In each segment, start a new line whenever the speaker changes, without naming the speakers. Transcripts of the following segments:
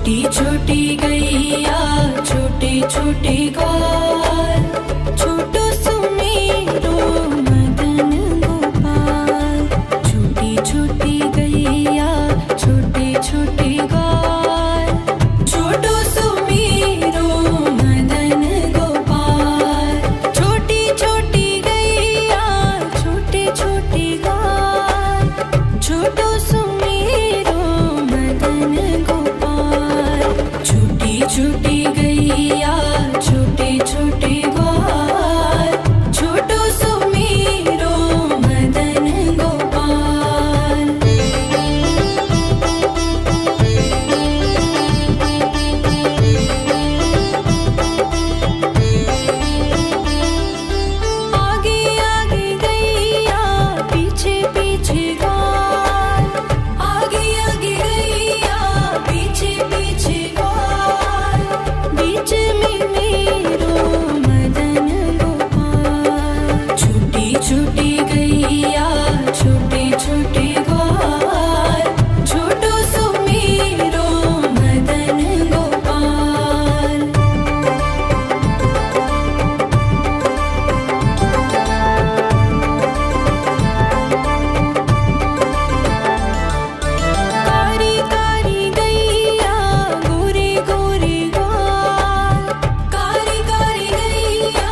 छोटी छोटी गैया छोटे छोटे ग्वाल, छोटो सुमेरो मदन गोपाल। छोटी छोटी गैया छोटे छोटे ग्वाल, छोटो सुमेरो मदन गोपाल। छोटी छोटी गैया छोटे छोटे ग्वाल, छोटो सुमेरो मदन गोपाल। छोटी छोटी गैया छोटे छोटे ग्वाल, छोटो सुमेरो मदन गोपाल। आगे आगे गैया पीछे पीछे ग्वाल, आगे आगे गैया पीछे पीछे ग्वाल। बीच में मेरो मदन गोपाल। छोटी छोटी गैया छोटे छोटे ग्वाल, छोटो सुमेरो मदन गोपाल। कारी कारी गैया गोरे गोरे ग्वाल, कारी कारी गैया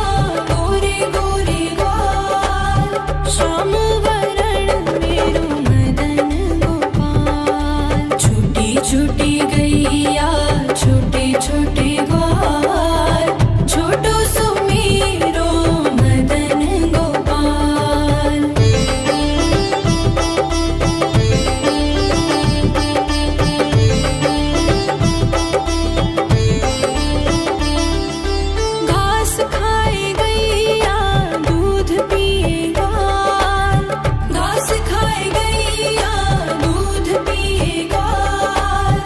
गोरे गोरे ग्वाल। श्याम वरण मेरो मदन गोपाल। छोटी छोटी गैया छोटे छोटे ग्वाल, छोटो सुमेरो मदन गोपाल। घास खाए गैया दूध पिए ग्वाल, घास खाए गैया दूध पिए ग्वाल।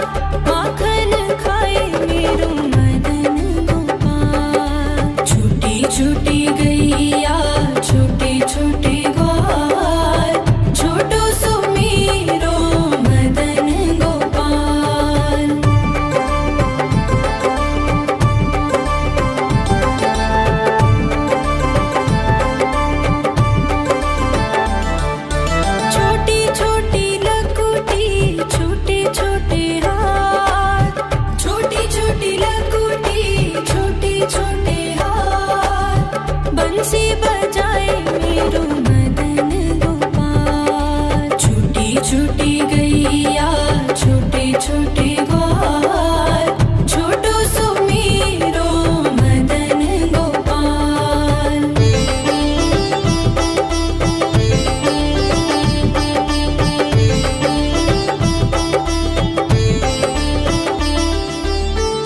माखन खाए मेरो मदन गोपाल। छोटी छोटी गैया छोटे छोटे ग्वाल, छोटो सुमेरो मदन गोपाल। छोटी छोटी लकुटी छोटे छोटे हाथ, छोटी छोटी लकुटी छोटे छोटे हाथ। बंसी बजाए मेरो मदन गोपाल। छोटी छोटी गैया छोटे छोटे ग्वाल, छोटो सुमेरो मदन गोपाल।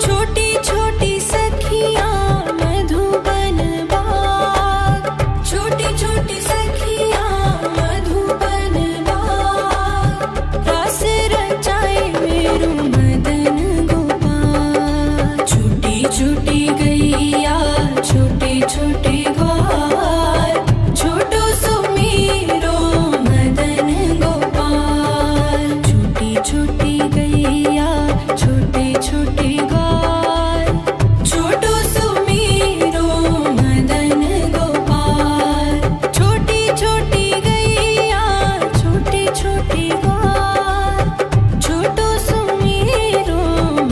छोटी छोटी सखियाँ मधुबन बाग, छोटी छोटी सखियाँ मधुबन बाग। रास रचाए मेरो मदन गोपाल। छोटी छोटी गैया छोटे छोटे ग्वाल, छोटो सुमेरो मदन गोपाल। छोटी छोटी गैया छोटे छोटे ग्वाल, छोटो सुमेरो मदन गोपाल। छोटी छोटी गैया छोटे छोटे ग्वाल, छोटो सुमेरो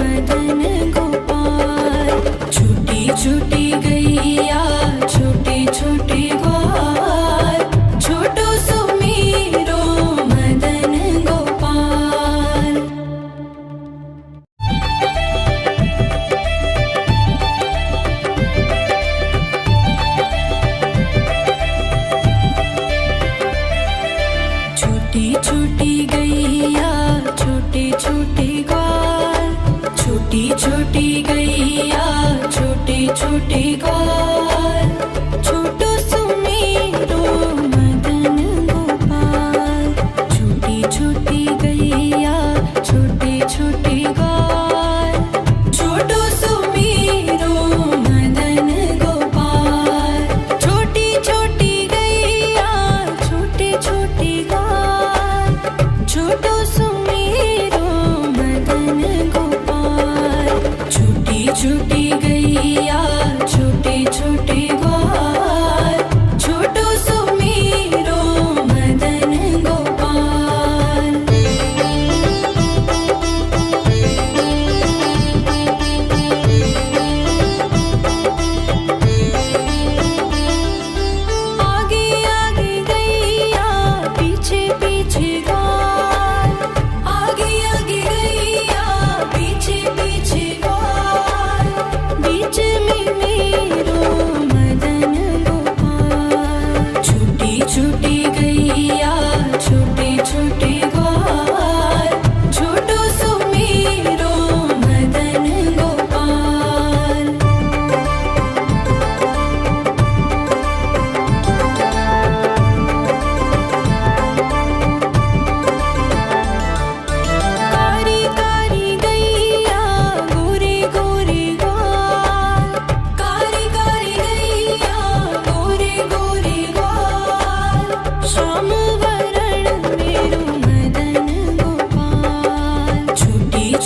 मदन गोपाल। छोटी छोटी गैया छोटे छोटे ग्वाल, छोटो सुमेरो मदन गोपाल। छोटी छोटी गैया छोटे छोटे ग्वाल, छोटी छोटी गैया छोटे छोटे ग्वाल, छोटो सुमेरो मदन गोपाल। छोटी छोटी गैया छोटे छोटे ग्वाल, छोटो सुमेरो मदन गोपाल। छोटी छोटी गैया छोटे छोटे ग्वाल, छोटो सुमेरो मदन गोपाल।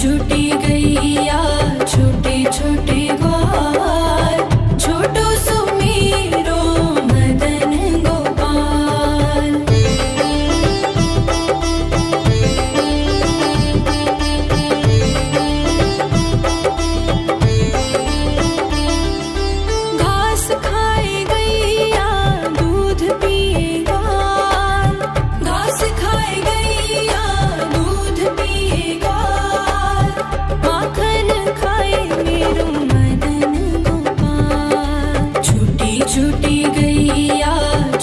छूटी गैया छोटे छोटे ग्वाल छोटो सुमेरो मदन गोपाल। घास खाए गैया दूध पिए ग्वाल घास खाए गैया दूध पिए ग्वाल माखन खाए मेरो मदन गोपाल। छोटी छोटी गैया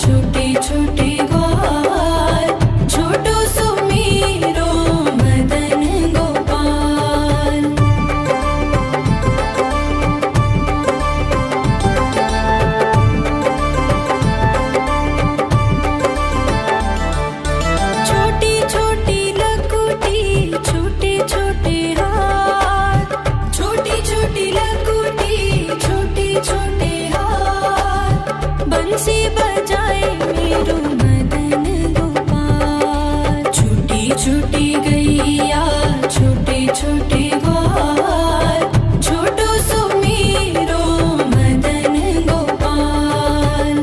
छोटे छोटे ग्वाल छोटो सुमेरो मदन गोपाल। छोटी छोटी लकुटी छोटे छोटे हाथ छोटी छोटी लकुटी छोटे छोटे हाथ बंसी बजाए मेरो मदन गोपाल। छोटी छोटी गैया छोटे छोटे ग्वाल छोटो सुमेरो मदन गोपाल।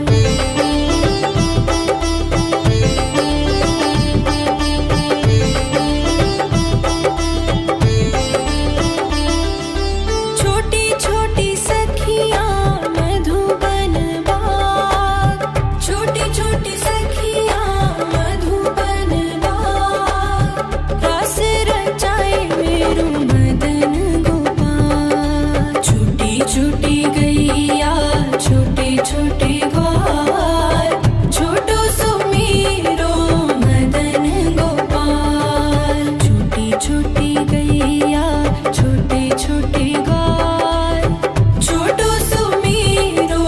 छोटी छोटी सखियाँ मधुबन बाग छोटी छोटी सखियाँ मधुबन बाग रास रचाए मेरो मदन गोपाल। छोटी छोटी गैया छोटे छोटे ग्वाल छोटो सुमेरो मदन गोपाल। छोटी छोटी गैया छोटे छोटे ग्वाल छोटो सुमेरो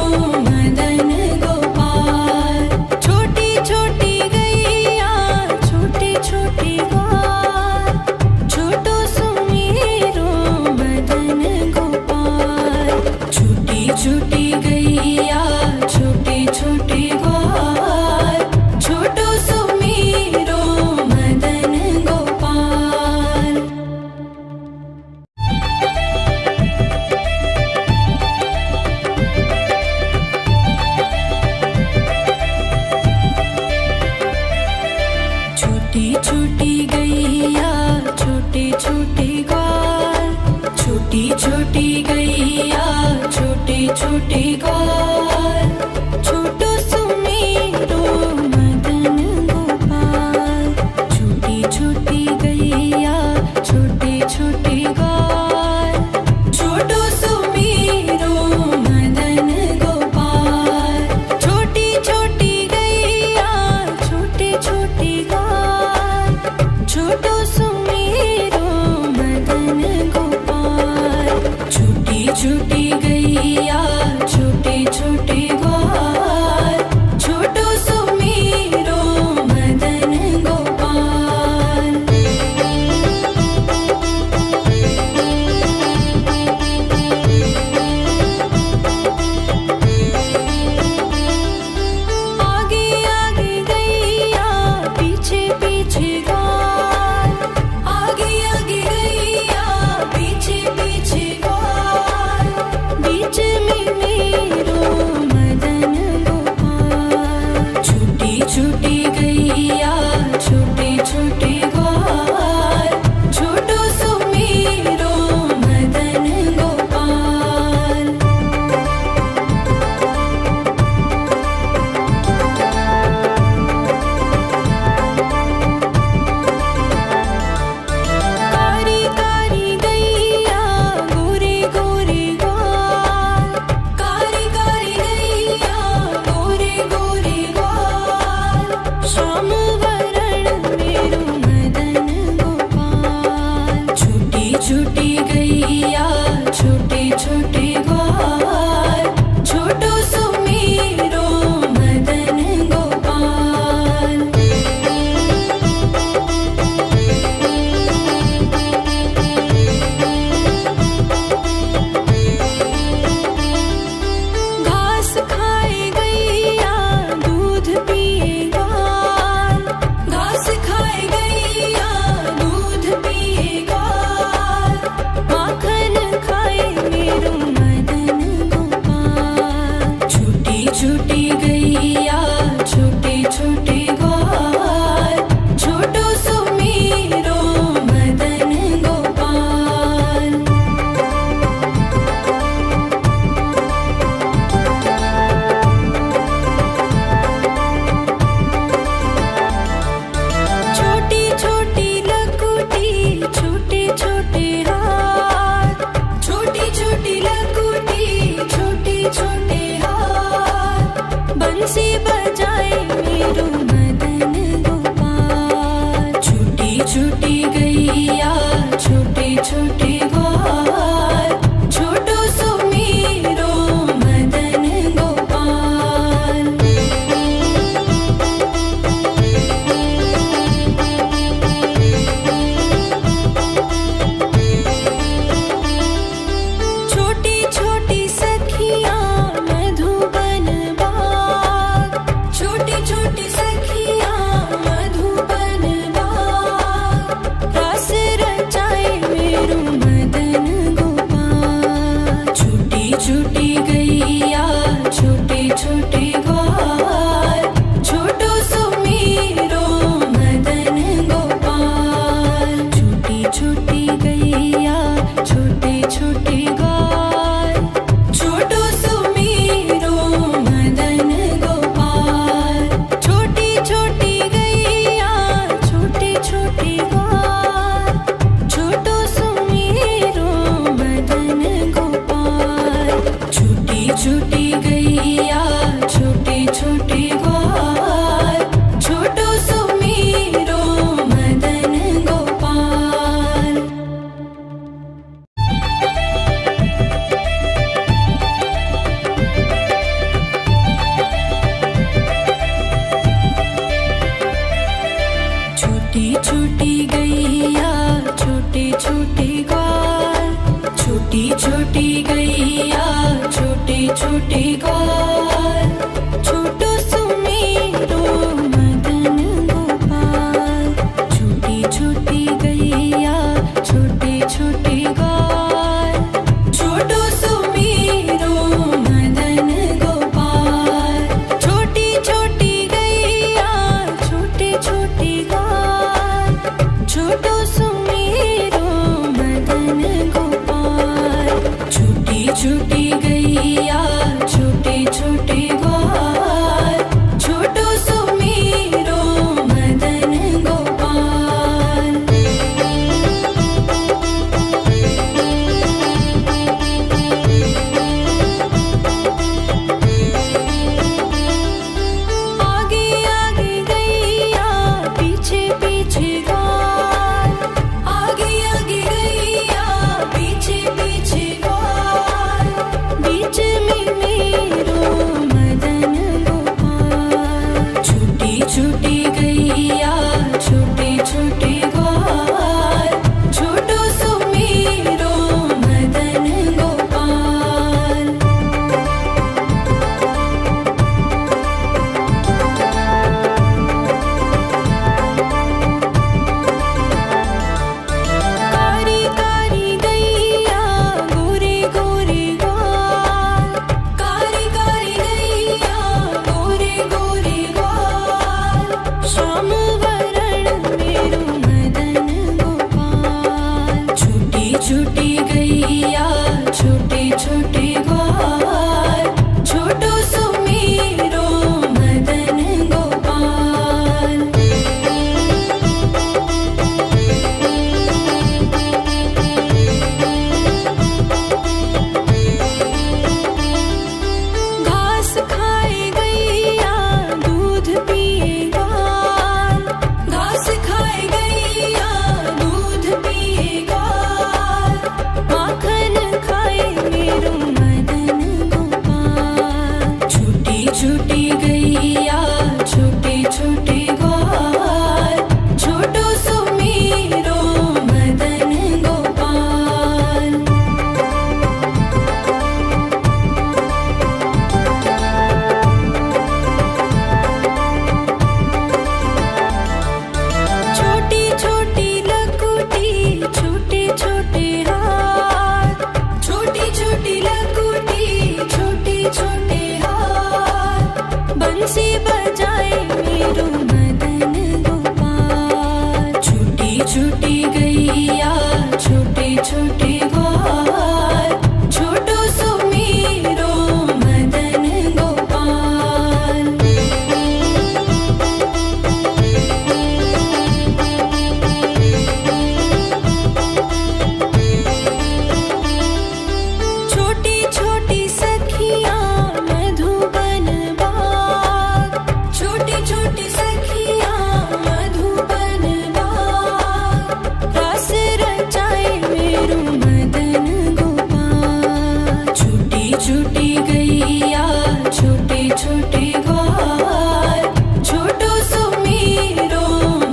मदन गोपाल। छोटी छोटी गैया छोटे छोटे ग्वाल छोटो सुमेरो मदन गोपाल। छोटी छोटी गैया छोटे छोटे ग्वाल छोटो सुमेरो मदन गोपाल। छोटी छोटी गैया छोटे छोटे ग्वाल छोटी छोटी गैया छोटे छोटे ग्वाल छोटो सुमेरो मदन गोपाल। छोटी छोटी गैया छोटे छोटे ग्वाल छोटो सुमेरो मदन गोपाल। छोटी छोटी गैया छोटे छोटे ग्वाल छोटो सुमेरो मदन गोपाल। छोटी छोटी गैया छोटे छोटे ग्वाल छोटो सुमेरो मदन गोपाल। आगे आगे गैया पीछे पीछे ग्वाल आगे आगे गैया पीछे पीछे ग्वाल बीच में मेरो मदन गोपाल। छोटी छोटी गैया छोटे छोटे ग्वाल छोटो सुमेरो मदन गोपाल। कारी कारी गैया गोरे गोरे ग्वाल कारी कारी गैया गोरे गोरे ग्वाल श्याम वरण मेरो मदन गोपाल। छोटी छोटी गैया छोटे छोटे ग्वाल छोटो सुमेरो मदन गोपाल। घास खाए गैया दूध पिए ग्वाल घास खाए गैया दूध पिए ग्वाल छोटी छोटी गैया छोटे छोटे ग्वाल, छोटो सुमेरो मदन गोपाल। छोटी छोटी गैया छोटे छोटे ग्वाल, छोटो सुमेरो मदन गोपाल। छोटी छोटी गैया छोटे छोटे ग्वाल, छोटो सुमेरो मदन गोपाल। छोटी छोटी गैया छोटे छोटे ग्वाल, छोटो सुमेरो मदन गोपाल। आगे आगे गैया पीछे पीछे ग्वाल, आगे आगे गैया पीछे पीछे ग्वाल। बीच में मेरो मदन गोपाल। छोटी छोटी गैया छोटे छोटे ग्वाल, छोटो सुमेरो मदन गोपाल। कारी कारी गैया गोरे गोरे ग्वाल, कारी कारी गैया गोरे गोरे ग्वाल। श्याम वरण मेरो मदन गोपाल। छोटी छोटी गैया छोटे छोटे ग्वाल, छोटो सुमेरो मदन गोपाल। घास खाए गैया दूध पिए ग्वाल, घास खाए गैया दूध पिए ग्वाल। माखन खाए मेरो मदन गोपाल। छोटी छोटी गैया छोटे छोटे ग्वाल, छोटो सुमेरो मदन गोपाल। छोटी छोटी लकुटी छोटे छोटे हाथ, छोटी छोटी लकुटी छोटे छोटे हाथ। बंसी बजाए मेरो मदन गोपाल। छोटी छोटी गैया छोटे छोटे ग्वाल, छोटो सुमेरो मदन गोपाल। छोटी छोटी सखियाँ मधुबन बाग, छोटी छोटी सखियाँ मधुबन बाग। रास रचाए मेरो मदन गोपाल। छोटी छोटी गैया छोटे छोटे ग्वाल, छोटो सुमेरो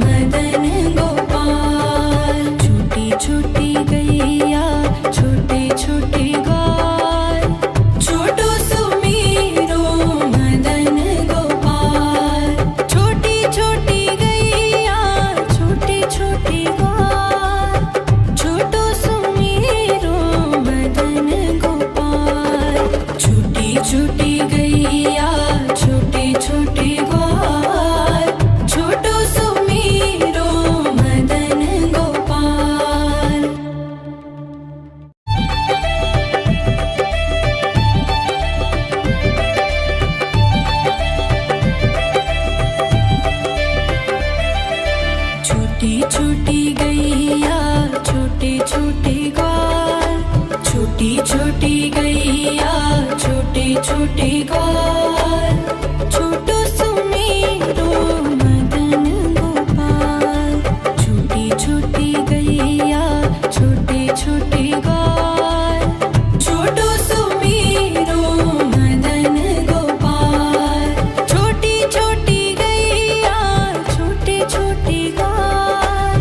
मदन गोपाल। छोटी छोटी गैया छोटे छोटे ग्वाल, छोटो सुमेरो मदन गोपाल। छोटी छोटी गैया छोटे छोटे ग्वाल, छोटो सुमेरो मदन गोपाल। छोटी छोटी गैया छोटे छोटे ग्वाल, छोटो सुमेरो मदन गोपाल। छोटी छोटी गैया छोटे छोटे ग्वाल, छोटी छोटी गैया छोटे छोटे ग्वाल, छोटो सुमेरो मदन गोपाल। छोटी छोटी गैया छोटे छोटे ग्वाल, छोटो सुमेरो मदन गोपाल। छोटी छोटी गैया छोटे छोटे ग्वाल,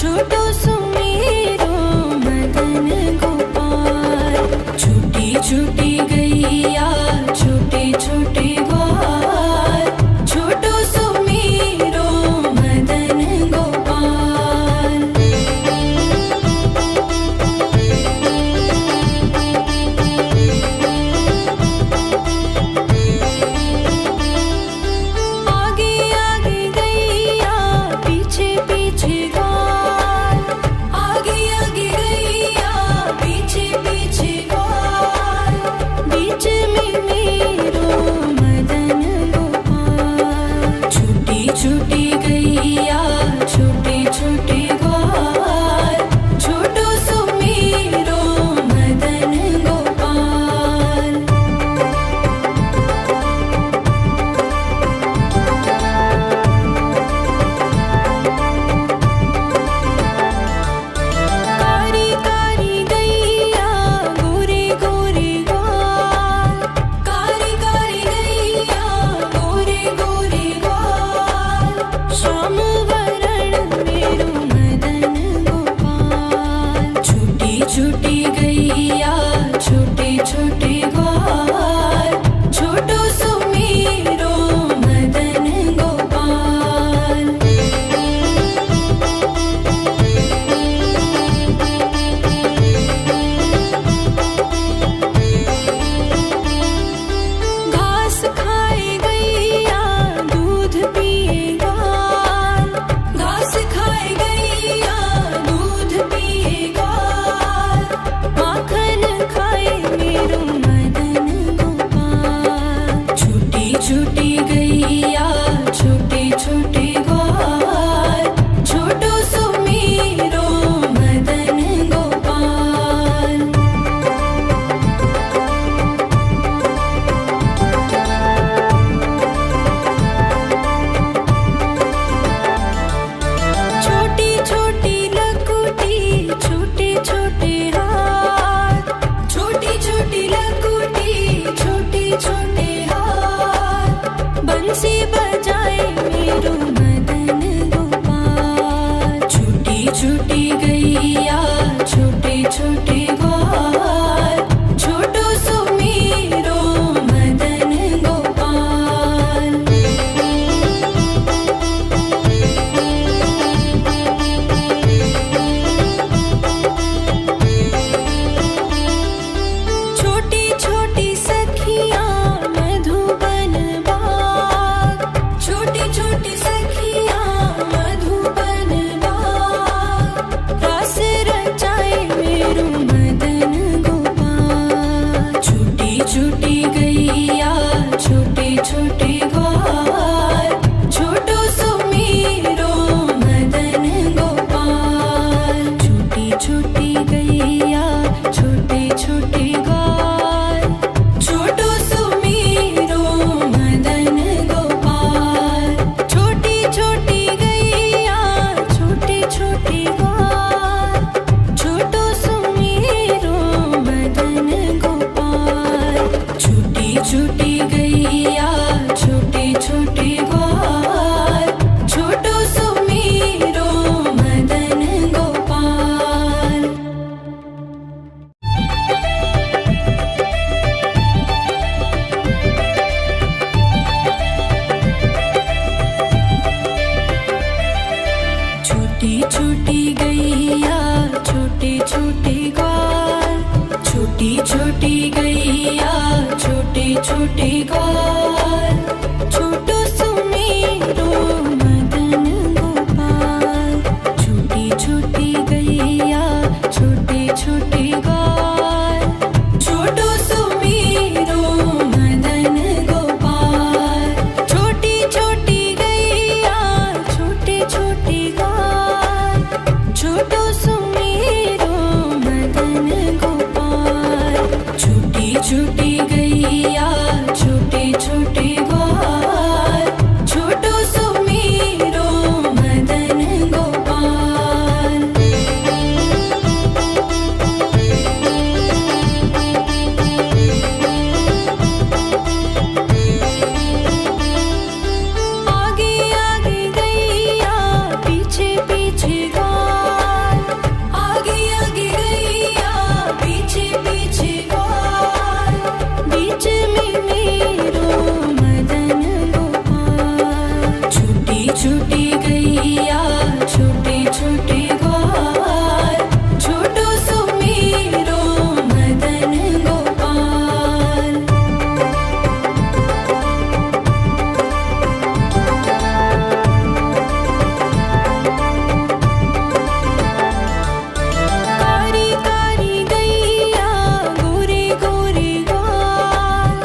छोटो सुमेरो मदन गोपाल। गैया छोटे छोटे ग्वाल छोटो सुमेरो मदन गोपाल। घास खाए गैया दूध पिए ग्वाल घास खाए गैया दूध पिए ग्वाल माखन खाए मेरो मदन गोपाल। छोटी छोटी गैया छोटे छोटे ग्वाल छोटो सुमेरो मदन गोपाल। छोटी छोटी लकुटी छोटे छोटे हाथ छोटी छोटी लकुटी छोटे छोटे हाथ बंसी बजाए मेरो मदन गोपाल। छोटी छोटी गैया छोटे छोटे ग्वाल छोटो सुमेरो मदन गोपाल। छोटी छोटी सखियाँ मधुबन बाग छोटी छोटी सखियाँ मधुबन बाग रास रचाए मेरो मदन गोपाल। छोटी छोटी गैया छोटे छोटे ग्वाल छोटो सुमेरो मदन गोपाल। छोटी छोटी गैया छोटे छोटे ग्वाल छोटो सुमेरो मदन गोपाल। छोटी छोटी गैया छोटे छोटे ग्वाल छोटो सुमेरो मदन गोपाल। छोटी छोटी गैया छोटे छोटे ग्वाल छोटो सुमेरो मदन गोपाल। छोटी छोटी गैया छोटे छोटे ग्वाल छोटी छोटी गैया छोटे छोटे ग्वाल छोटो सुमेरो मदन गोपाल। छोटी छोटी गैया छोटे छोटे ग्वाल छोटो सुमेरो मदन गोपाल। छोटी छोटी गैया छोटे छोटे ग्वाल छोटो सुमेरो मदन गोपाल। छोटी छोटी गैया छोटे छोटे ग्वाल छोटो सुमेरो मदन गोपाल। आगे आगे गैया पीछे पीछे ग्वाल आगे आगे गैया पीछे पीछे ग्वाल बीच में मेरो मदन गोपाल। छोटी छोटी गैया छोटे छोटे ग्वाल छोटो सुमेरो मदन गोपाल। कारी कारी गैया गोरे गोरे ग्वाल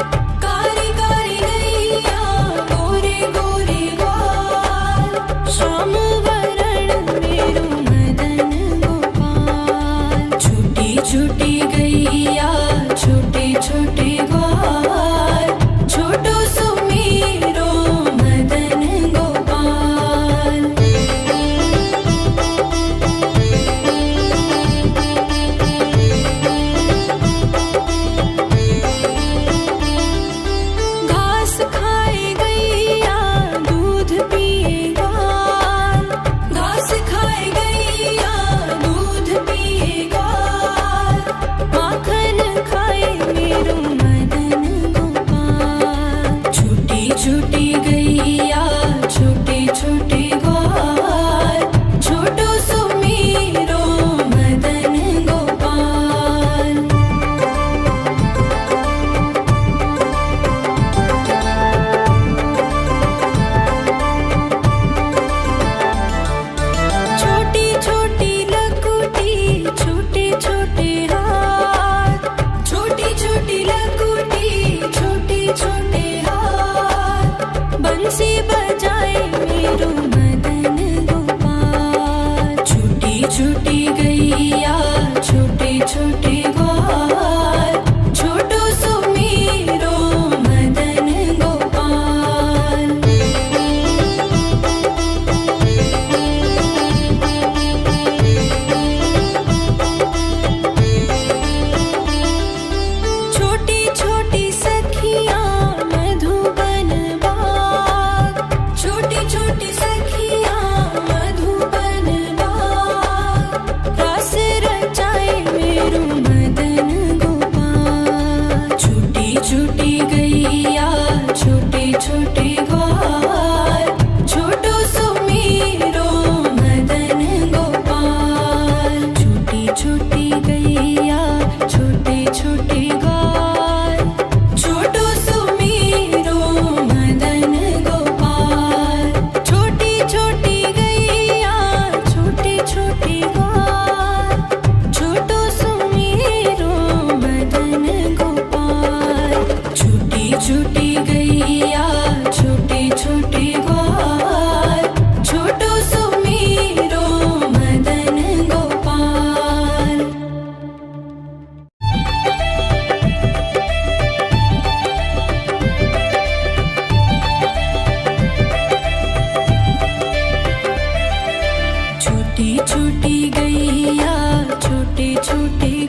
कारी कारी गैया गोरे गोरे ग्वाल श्याम वरण मेरो मदन गोपाल। छोटी छोटी गैया छोटे छोटे ग्वाल छोटो सुमेरो मदन गोपाल। घास खाए गैया दूध पिए ग्वाल घास खाए गैया दूध पिए ग्वाल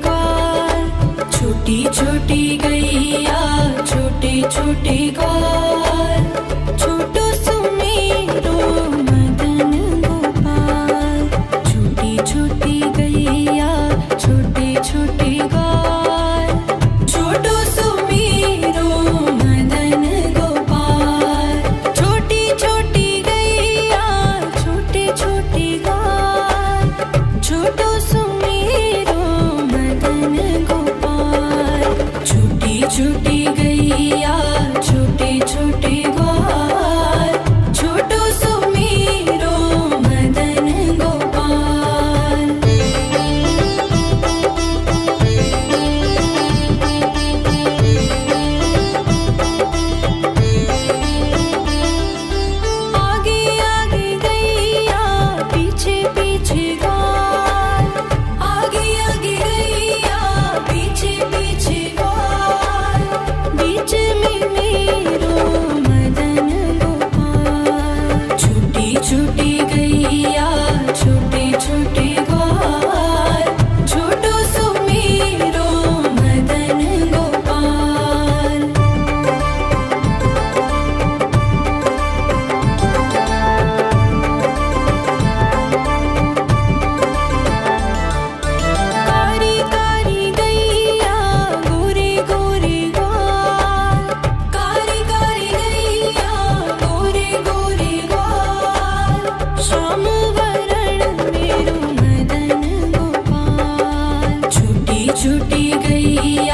ग्वाल, छोटी छोटी गैया छोटे छोटे ग्वाल, छोटू सुमेरो मदन गोपाल। छोटी छोटी गैया छोटे छोटे ग्वाल, छोटू सुमेरो मदन गोपाल। छोटी छोटी गैया छोटे छोटे ग्वाल, छोटू सुमेरो मदन गोपाल। छोटी छोटी गैया छोटे छोटे ग्वाल, छोटू सुमेरो मदन गोपाल। आगे आगे गैया पीछे पीछे ग्वाल, आगे आगे गैया पीछे पीछे ग्वाल। बीच में मेरो मदन गोपाल। छोटी छोटी गैया छोटे छोटे ग्वाल, छोटू सुमेरो मदन गोपाल। कारी कारी गैया गोरे गोरे ग्वाल, कारी कारी गैया गोरे गोरे ग्वाल। श्याम वरण मेरो मदन गोपाल। छोटी छोटी गैया